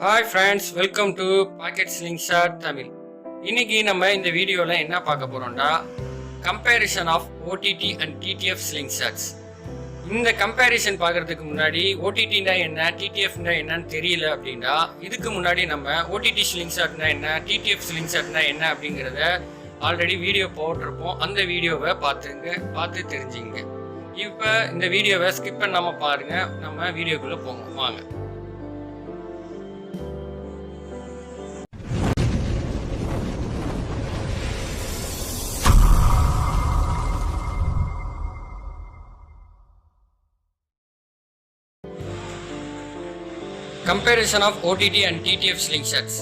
Hi friends, welcome to pocket slingshot Tamil. இன்னைக்கு நம்ம இந்த வீடியோவில் என்ன பார்க்க போகிறோம்னா comparison of OTT and TTF slingshots. இந்த கம்பேரிசன் பார்க்குறதுக்கு முன்னாடி ஓடிடினா என்ன, டிடிஎஃப்னா என்னன்னு தெரியல அப்படின்னா இதுக்கு முன்னாடி நம்ம ஓடிடி ஸ்லிங்ஷாட்னா என்ன, டிடிஎஃப் ஸ்லிங்ஷாட்னா என்ன அப்படிங்கிறத ஆல்ரெடி வீடியோ போட்டிருப்போம். அந்த வீடியோவை பார்த்து தெரிஞ்சுங்க. இப்போ இந்த வீடியோவை ஸ்கிப் பண்ணாமல் பாருங்கள். நம்ம வீடியோக்குள்ளே போவோம் வாங்க. Comparison of OTT and TTF slingshots.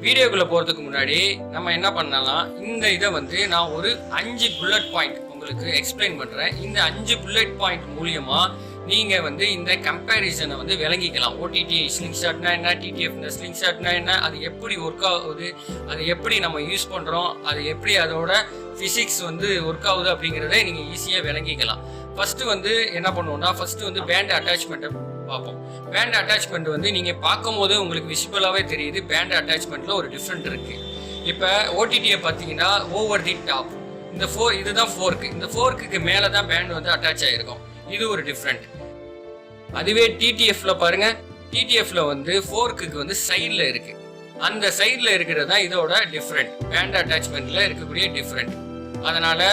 வீடியோக்குள்ளே போகிறதுக்கு முன்னாடி நம்ம என்ன பண்ணலாம், இந்த இதை நான் ஒரு 5 புல்லட் பாயிண்ட் உங்களுக்கு எக்ஸ்பிளைன் பண்ணுறேன். இந்த 5 புல்லட் பாயிண்ட் மூலியமாக நீங்கள் இந்த கம்பேரிசனை விளங்கிக்கலாம். ஓடிடி ஸ்லிங்ஷாட்னா என்ன, டிடிஎஃப் ஸ்லிங்ஷாட்னா என்ன, அது எப்படி ஒர்க் ஆகுது, அது எப்படி நம்ம யூஸ் பண்ணுறோம், அது எப்படி அதோட ஃபிசிக்ஸ் ஒர்க் ஆகுது அப்படிங்கிறத நீங்கள் ஈஸியாக விளங்கிக்கலாம். ஃபஸ்ட்டு என்ன பண்ணுவோம்னா, ஃபஸ்ட்டு பேண்ட் அட்டாச்மெண்ட்டை பார்ப்போம். பேண்ட் அட்டாச்மெண்ட் நீங்கள் பார்க்கும் போது உங்களுக்கு விசிபிளாகவே தெரியுது. பேண்ட் அட்டாச்மெண்ட்டில் ஒரு டிஃப்ரெண்ட் இருக்குது. இப்போ ஓடிடியை பார்த்தீங்கன்னா ஓவர் தி டாப், இந்த இதுதான் ஃபோர்க்கு, இந்த ஃபோர்க்குக்கு மேலே தான் பேண்ட் அட்டாச் ஆகிருக்கும். இது ஒரு டிஃப்ரெண்ட். அதுவே டிடிஎஃப்ல பாருங்க, டிடிஎஃப்ல ஃபோர்க்குக்கு சைடில் இருக்குது. அந்த சைடில் இருக்கிறது தான் இதோட டிஃப்ரெண்ட், பேண்ட் அட்டாச்மெண்ட்டில் இருக்கக்கூடிய டிஃப்ரெண்ட். அதனால்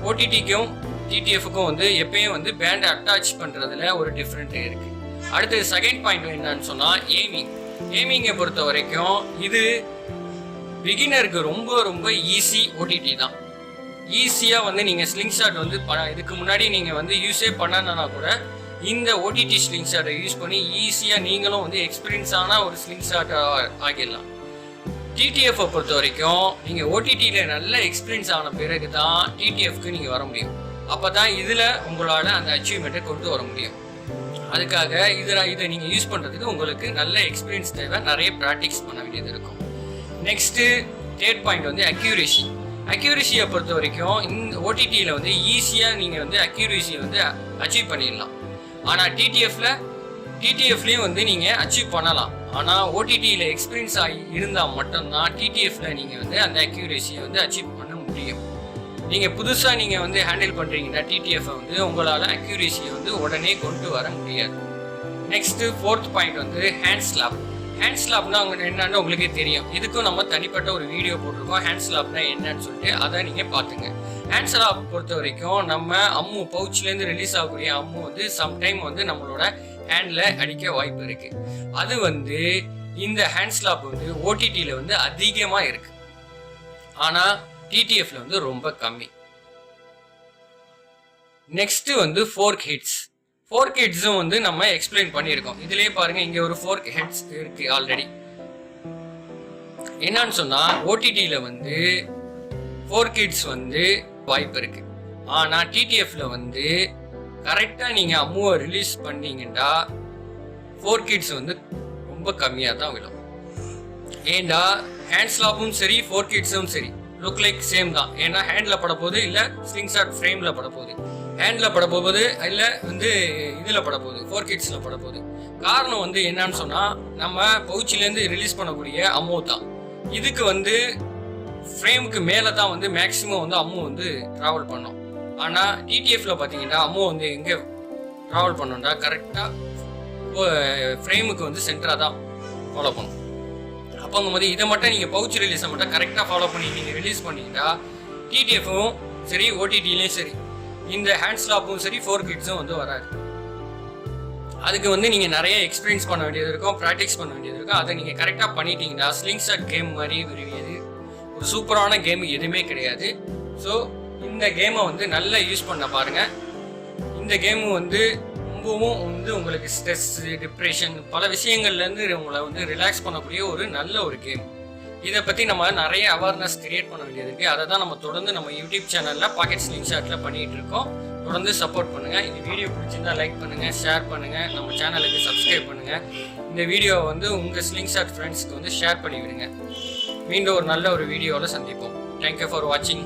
ஓடிடிக்கும் டிடிஎஃப்க்கும் எப்பயும் பேண்ட் அட்டாச் பண்ணுறதுல ஒரு டிஃப்ரெண்ட் இருக்குது. அடுத்தது செகண்ட் பாயிண்ட் என்னன்னு சொன்னால் ஏமிங்கை பொறுத்த வரைக்கும் இது பிகினருக்கு ரொம்ப ரொம்ப ஈஸி. ஓடிடி தான் ஈஸியாக நீங்கள் ஸ்லிங்ஷாட் இதுக்கு முன்னாடி நீங்கள் யூஸே பண்ணனா கூட இந்த ஓடிடி ஸ்லிங்ஷாட்டை யூஸ் பண்ணி ஈஸியாக நீங்களும் எக்ஸ்பீரியன்ஸான ஒரு ஸ்லிங்ஷாட் ஆகிடலாம். டிடிஎஃப்பை பொறுத்த வரைக்கும் நீங்கள் ஓடிடியில் நல்ல எக்ஸ்பீரியன்ஸ் ஆன பிறகு தான் டிடிஎஃப்க்கு நீங்கள் வர முடியும். அப்போ தான் இதில் உங்களால் அந்த அச்சீவ்மெண்ட்டை கொண்டு வர முடியும். அதுக்காக இதை நீங்கள் யூஸ் பண்ணுறதுக்கு உங்களுக்கு நல்ல எக்ஸ்பீரியன்ஸ் தேவை, நிறைய ப்ராக்டிஸ் பண்ண வேண்டியது இருக்கும். Next third point accuracy. அக்யூரேசியை பொறுத்த வரைக்கும் இந்த ஓடிடியில் ஈஸியாக நீங்கள் அக்யூரேசியை அச்சீவ் பண்ணிடலாம். ஆனால் டிடிஎஃப்லேயும் நீங்கள் அச்சீவ் பண்ணலாம். ஆனால் ஓடிடியில் எக்ஸ்பீரியன்ஸ் ஆகி இருந்தால் மட்டும்தான் டிடிஎஃப்ல நீங்கள் அந்த அக்யூரேசியை அச்சீவ் பண்ண முடியும். நீங்கள் புதுசாக நீங்கள் ஹேண்டில் பண்ணுறீங்கன்னா டிடிஎஃப்பை உங்களால் அக்யூரேசியை உடனே கொண்டு வர முடியாது. Next fourth point hand slap. Hand ஸ்லாப்னா என்னன்னு உங்களுக்கே தெரியும். இதுக்கும் நம்ம தனிப்பட்ட ஒரு வீடியோ போட்டிருக்கோம், ஹேண்ட் ஸ்லாப்னா என்னன்னு சொல்லிட்டு, அதை நீங்கள் பார்த்துங்க. ஹேண்ட் ஸ்லாப் பொறுத்த வரைக்கும் நம்ம அம்மு பவுச்லேருந்து ரிலீஸ் ஆகக்கூடிய அம்மு சம்டைம் நம்மளோட ஹேண்டில் அடிக்க வாய்ப்பு இருக்குது. அது இந்த ஹேண்ட் ஸ்லாப் ஓடிடியில் அதிகமாக இருக்குது. ஆனால் டிடிஎஃப்ல ரொம்ப கம்மி. Next fork hits. ஃபோர்க் ஹிட்ஸும் நம்ம எக்ஸ்பிளைன் பண்ணியிருக்கோம். இதுலயே பாருங்க, இங்க ஒரு ஃபோர்க் ஹிட்ஸ் இருக்கு ஆல்ரெடி. என்னன்னு சொன்னா ஓடிடியில் ஃபோர்க் ஹிட்ஸ் வாய்ப்பு இருக்கு. ஆனா டிடிஎஃப்ல கரெக்டா நீங்க அம்முவை ரிலீஸ் பண்ணீங்கன்னா ஃபோர்க் ஹிட்ஸ் ரொம்ப கம்மியா தான் விடும். ஏண்டா ஹேண்ட் ஸ்லாப்பும் சரி ஃபோர்க் ஹிட்ஸும் சரி லுக் லைக் சேம் தான். ஏன்னா ஹேண்டில் பட போகுது, இல்லை ஸ்லிங்ஷாட் ஃப்ரேமில் பட போகுது, ஹேண்டில் பட போகுது, இல்லை இதில் பட போகுது, ஃபோர்க் ஹிட்ஸில் பட போகுது. காரணம் என்னன்னு சொன்னால் நம்ம பவுச்சிலேருந்து ரிலீஸ் பண்ணக்கூடிய அம்மு தான். இதுக்கு ஃப்ரேமுக்கு மேலே தான் மேக்ஸிமம் அம்மு ட்ராவல் பண்ணோம். ஆனால் டிடிஎஃப்ல பார்த்தீங்கன்னா அம்மு எங்கே ட்ராவல் பண்ணோம்னா கரெக்டாக ஃப்ரேமுக்கு சென்டராக தான் ஃபாலோ பண்ணும். அப்போங்கும்போது இதை மட்டும் நீங்கள் பவுச் ரிலீஸை மட்டும் கரெக்டாக ஃபாலோ பண்ணி நீங்கள் ரிலீஸ் பண்ணிங்கன்னா டிடிஎஃப்பும் சரி ஓடிடிலையும் சரி இந்த ஹேண்ட் ஸ்லாப்பும் சரி ஃபோர்க் ஹிட்ஸும் வராது. அதுக்கு நீங்கள் நிறைய எக்ஸ்பீரியன்ஸ் பண்ண வேண்டியது இருக்கும், ப்ராக்டிஸ் பண்ண வேண்டியது இருக்கும். அதை நீங்கள் கரெக்டாக பண்ணிட்டீங்கன்னா ஸ்லிங்ஷாட் கேம் மாதிரி ஒரு சூப்பரான கேம் எதுவுமே கிடையாது. ஸோ இந்த கேமை நல்லா யூஸ் பண்ண பாருங்கள். இந்த கேமு ரொம்பவும் உங்களுக்கு ஸ்ட்ரெஸ், டிப்ரெஷன், பல விஷயங்கள்லேருந்து உங்களை ரிலாக்ஸ் பண்ணக்கூடிய ஒரு நல்ல ஒரு கேம். இதை பற்றி நம்ம நிறைய அவேர்னஸ் கிரியேட் பண்ண வேண்டியது இருக்குது. அதை தான் நம்ம தொடர்ந்து நம்ம யூடியூப் சேனலில் பாக்கெட் ஸ்லிங்ஷாட்டில் பண்ணிகிட்டு இருக்கோம். தொடர்ந்து சப்போர்ட் பண்ணுங்கள். இந்த வீடியோ பிடிச்சிருந்தா லைக் பண்ணுங்கள், ஷேர் பண்ணுங்கள், நம்ம சேனலுக்கு சப்ஸ்கிரைப் பண்ணுங்கள். இந்த வீடியோவை உங்கள் ஸ்லிங்ஷாட் ஃப்ரெண்ட்ஸ்க்கு ஷேர் பண்ணி விடுங்க. மீண்டும் ஒரு நல்ல ஒரு வீடியோவில் சந்திப்போம். தேங்க்யூ ஃபார் வாட்சிங்.